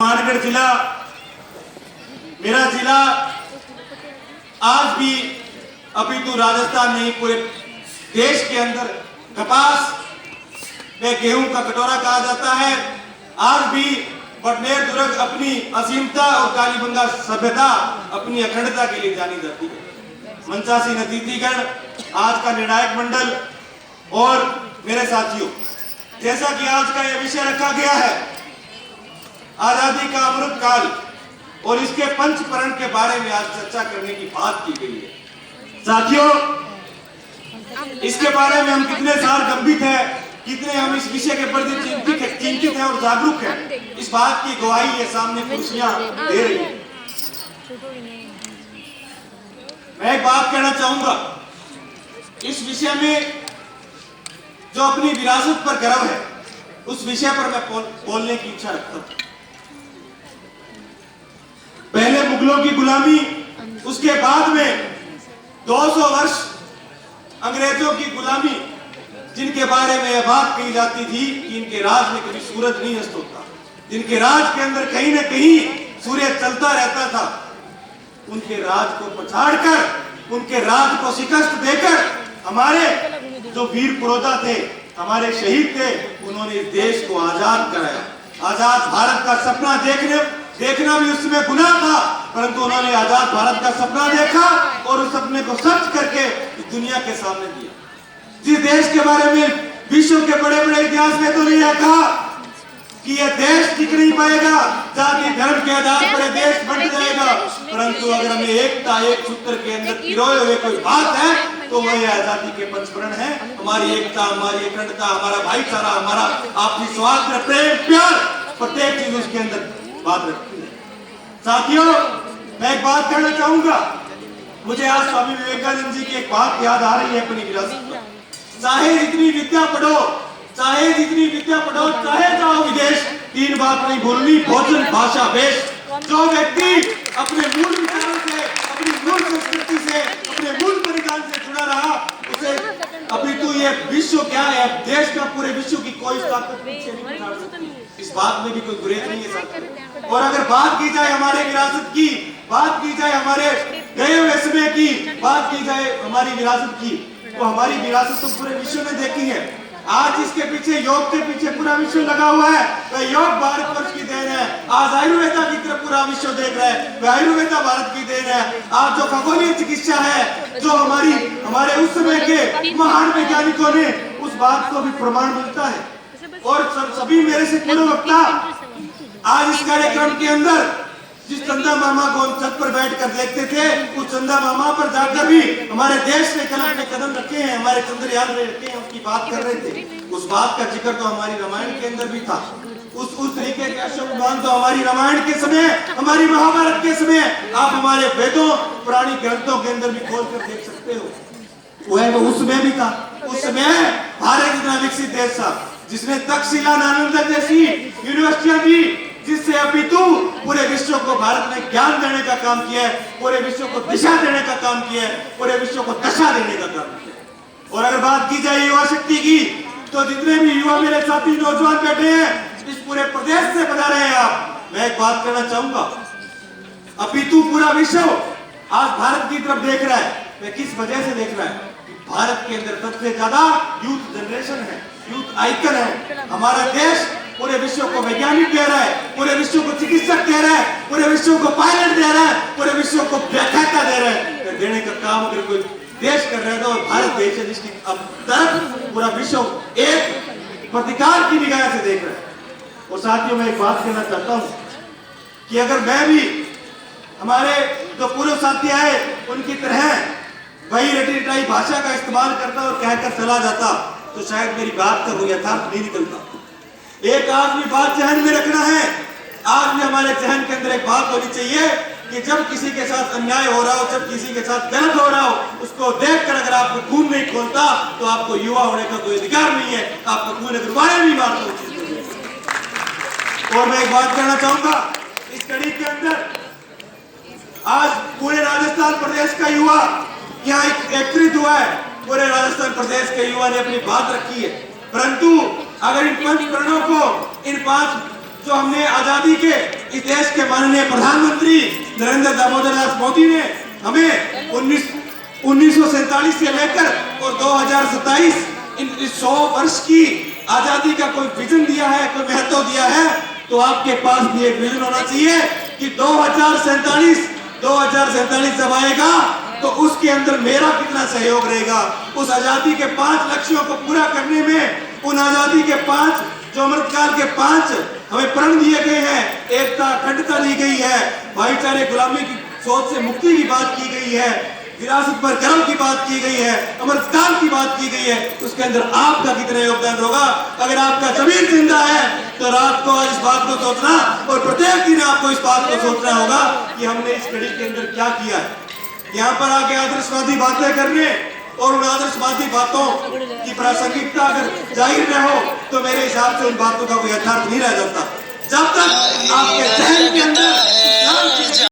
हनुमानगढ़ जिला मेरा जिला आज भी अपितु राजस्थान नहीं पूरे देश के अंदर कपास में गेहूं का कटोरा कहा जाता है। आज भी बटनेर दुर्ग अपनी असीमता और कालीबंगा सभ्यता अपनी अखंडता के लिए जानी जाती है। मंचासी अतिथिगण, आज का निर्णायक मंडल और मेरे साथियों, जैसा कि आज का यह विषय रखा गया है आजादी का अमृत काल और इसके पंचपरण के बारे में आज चर्चा करने की बात की गई है। साथियों, इसके बारे में हम कितने सार गंभीर हैं, कितने हम इस विषय के प्रति चिंतित हैं और जागरूक हैं, इस बात की गवाही ये सामने कुर्सियां दे रही है। मैं एक बात कहना चाहूंगा, इस विषय में जो अपनी विरासत पर गर्व है उस विषय पर मैं बोलने की इच्छा रखता हूं। पहले मुगलों की गुलामी, उसके बाद में 200 वर्ष अंग्रेजों की गुलामी, जिनके बारे में यह बात कही जाती थी कि इनके राज में कभी सूरज नहीं अस्त होता, जिनके राज के अंदर कहीं न कहीं सूर्य चलता रहता था, उनके राज को पछाड़कर, उनके राज को शिकस्त देकर हमारे जो वीर पुरोधा थे, हमारे शहीद थे, उन्होंने इस देश को आजाद कराया। आजाद भारत का सपना देखना भी उसमें गुनाह था, परंतु उन्होंने आजाद भारत का सपना देखा और उस सपने को सच करके दुनिया के सामने दिया। जिस देश के बारे में विश्व के बड़े बड़े इतिहास में तो नहीं कहा कि यह देश टिक नहीं पाएगा, जाति धर्म के आधार पर यह देश बंट जाएगा, परंतु अगर हमें एकता, एक सूत्र के अंदर पिरोए हुए कोई बात है तो वह आजादी के पंचपरण है। हमारी एकता, हमारी अखंडता, हमारा भाईचारा, हमारा आपसी स्वार्थ, प्रेम, प्यार, प्रत्येक चीज उसके अंदर बात रखती है। साथियों, मैं एक बात कहना चाहूंगा, मुझे आज स्वामी विवेकानंद जी की एक बात याद आ रही है अपनी विरासत में। चाहे जितनी विद्या पढ़ो, चाहे जितनी विद्या पढ़ो, चाहे जाओ विदेश, तीन बात नहीं भूलनी, भोजन, भाषा, वेश। जो व्यक्ति अपने मूल विचारों से, अपनी मूल संस्कृति से, अपने मूल परिधान से जुड़ा रहा, उसे अभी तो ये विश्व क्या है, देश का पूरे विश्व की कोई ताकत पीछे नहीं बिगाड़ सकती। इस बात में भी कोई गुरेज नहीं है साथ। और अगर बात की जाए हमारे विरासत की, बात की जाए हमारे गए हुए समय की, बात की जाए हमारी विरासत की, तो हमारी विरासत तो पूरे विश्व ने देखी है। आज इसके पीछे, योग के पीछे पूरा विश्व लगा हुआ है। वह योग भारतवर्ष की देन है। आज आयुर्वेदा की तरफ पूरा विश्व देख रहा है, वह आयुर्वेदा भारत की देन है। आज जो खगोलीय चिकित्सा है, जो हमारे उस समय के महान वैज्ञानिकों ने, उस बात को भी प्रमाण मिलता है। और सभी मेरे से पूर्व वक्ता आज इस कार्यक्रम के अंदर जिस चंदा मामा को हम छत पर बैठकर देखते थे, उस चंदा मामा पर जाकर भी हमारे देश ने कदम रखे हैं, हमारे चंद्रयान ने रखे हैं, उसकी बात कर रहे थे। उस बात का जिक्र तो हमारी रामायण के अंदर भी था। उस तरीके के अश्वत्थामा तो हमारी रामायण के समय, हमारी महाभारत के समय, आप हमारे वेदों, पुरानी ग्रंथों के अंदर भी खोल कर देख सकते हो। वह उस समय भी था। उस समय भारत इतना विकसित देश था जिसने तक्षशिला, नालंदा जैसी यूनिवर्सिटियां दी, जिससे अपितु पूरे विश्व को भारत ने ज्ञान देने का काम किया है, पूरे विश्व को दिशा देने का काम किया है, पूरे विश्व को दशा देने का काम किया है। और अगर बात की जाए युवा शक्ति की, तो जितने भी युवा मेरे साथी नौजवान बैठे हैं, इस पूरे प्रदेश से बता रहे हैं आप, मैं एक बात कहना चाहूंगा, अपितु पूरा विश्व आज भारत की तरफ देख रहा है। वह किस वजह से देख रहा है? भारत के अंदर सबसे ज्यादा यूथ जनरेशन है, यूथ आइकन है। हमारा देश पूरे विश्व को वैज्ञानिक दे रहा है, पूरे विश्व को चिकित्सक दे रहा है, पूरे विश्व को पायलट दे रहा है, पूरे विश्व को व्याख्याता दे रहा है। देने का काम अगर कोई देश कर रहा है तो भारत देश है, जिसकी अब तरफ पूरा विश्व एक प्रतिकार की निगाह से देख रहा है। और साथियों, मैं एक बात कहना चाहता हूँ कि अगर मैं भी हमारे जो पूर्व साथी आए उनकी तरह वही रटी रटाई भाषा का इस्तेमाल करता और कहकर चला जाता, तो शायद मेरी बात का कोई यथार्थ नहीं निकलता। एक आज भी बात जहन में रखना है, आज भी हमारे जहन के अंदर एक बात होनी चाहिए कि जब किसी के साथ अन्याय हो रहा हो, जब किसी के साथ गलत हो रहा हो, उसको देखकर अगर आपको खून नहीं खोलता तो आपको युवा होने का कोई अधिकार नहीं है। आपको खून अगर मारे नहीं मारता। और मैं एक बात कहना चाहूंगा, इस कड़ी के अंदर आज पूरे राजस्थान प्रदेश का युवा यहाँ एकत्रित हुआ है। पूरे राजस्थान प्रदेश के युवा ने अपनी बात रखी है, परंतु अगर इन पंच प्रणों को, इन 5 जो हमने आजादी के इस देश के माननीय प्रधानमंत्री नरेंद्र दामोदर दास मोदी ने हमें 1947 से लेकर और 2027 इन 100 वर्ष की आजादी का कोई विजन दिया है, कोई महत्व दिया है, तो आपके पास भी एक विजन होना चाहिए कि 2047 जब आएगा तो उसके अंदर मेरा कितना सहयोग रहेगा। उस आजादी के 5 लक्ष्यों को पूरा करने में, उन आजादी के 5 जो अमृतकाल के 5 हमें प्रण दिए गए हैं, एकता अखंडता दी गई है, भाईचारे गुलामी की सोच से मुक्ति की बात की गई है, विरासत पर गर्व की बात की गई है, अमृतकाल की बात की गई है, उसके अंदर आपका कितना योगदान होगा। अगर आपका जमीन जिंदा है तो रात को इस बात को सोचना और प्रत्येक दिन आपको इस बात को सोचना होगा कि हमने इस घड़ी के अंदर क्या किया है। यहाँ पर आके आदर्शवादी बातें करने और उन आदर्शवादी बातों की प्रासंगिकता अगर जाहिर न हो तो मेरे हिसाब से उन बातों का कोई यथार्थ नहीं रह जाता। जब तक आपके